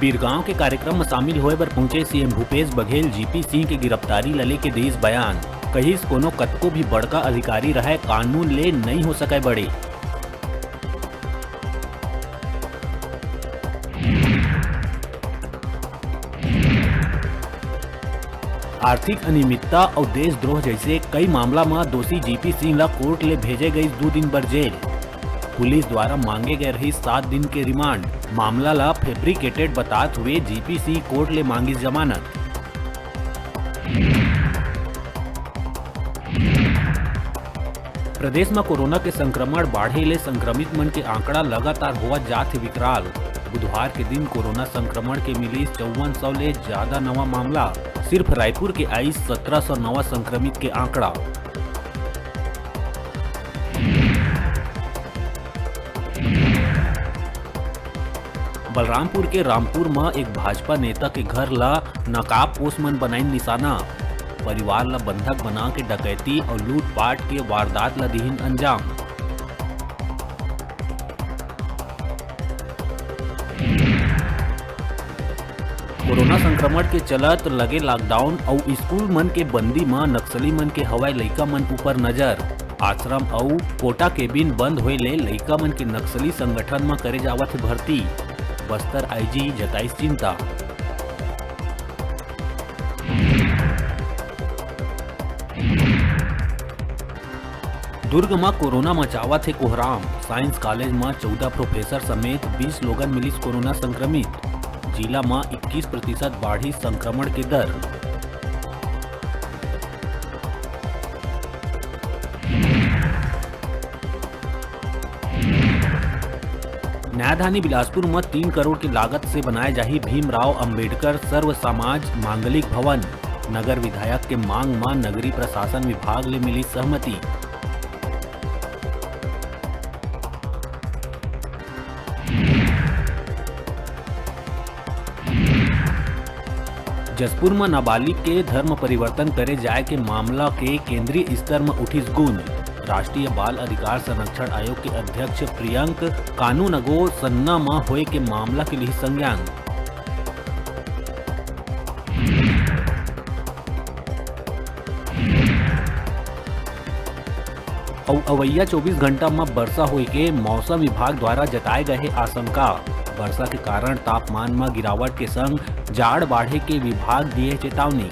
बीरगांव के कार्यक्रम में शामिल होए बर पहुंचे सीएम भूपेश बघेल जीपी सिंह के गिरफ्तारी लले के देश बयान। कहिस कोनो कतको भी बड़का अधिकारी रहे कानून ले नहीं हो सके बड़े। आर्थिक अनियमितता और देशद्रोह जैसे कई मामला में दोषी जीपी सिंह ला कोर्ट ले भेजे गई 2 दिन बर जेल। पुलिस द्वारा मांगे गए रही 7 दिन के रिमांड। मामला ला फैब्रिकेटेड बताते हुए जीपी सिंह कोर्ट ले मांगी जमानत। प्रदेश में कोरोना के संक्रमण बढ़े ले संक्रमित मन के आंकड़ा लगातार हुआ जात विकराल। बुधवार के दिन कोरोना संक्रमण के मिली 5400 ले ज्यादा नवा मामला। सिर्फ रायपुर के आई 1700 नवा संक्रमित के आंकड़ा। बलरामपुर के रामपुर में एक भाजपा नेता के घर ला नकाबपोश मन बनाई निशाना। परिवार ला बंधक बना के डकैती और लूटपाट के वारदात ला दीहिन अंजाम। कोरोना संक्रमण के चलत लगे लॉकडाउन और स्कूल मन के बंदी में नक्सली मन के हवाई लइका मन ऊपर नजर। आश्रम और कोटा केबिन बंद होए ले लइका मन के नक्सली संगठन में करे जावत भर्ती। बस्तर आईजी जताई चिंता। दुर्ग में कोरोना मचावा थे कोहराम। साइंस कॉलेज में 14 प्रोफेसर समेत 20 लोगन मिलिस कोरोना संक्रमित। जिला में 21% बढ़ी संक्रमण के दर। न्यायधानी बिलासपुर में 3 करोड़ की लागत से बनाए जाही भीमराव अंबेडकर सर्व समाज मांगलिक भवन। नगर विधायक के मांग में नगरीय प्रशासन विभाग ले मिली सहमति। जसपुर में नाबालिग के धर्म परिवर्तन करे जाए के मामला के केंद्रीय स्तर में उठिस गूंज। राष्ट्रीय बाल अधिकार संरक्षण आयोग के अध्यक्ष प्रियंक कानून अगो सन्ना में होए के मामला के लिए संज्ञान। और अवैया 24 घंटा में वर्षा होए के मौसम विभाग द्वारा जताए गए आशंका। वर्षा के कारण तापमान में गिरावट के संग जाड़ बढ़े के विभाग दिए चेतावनी।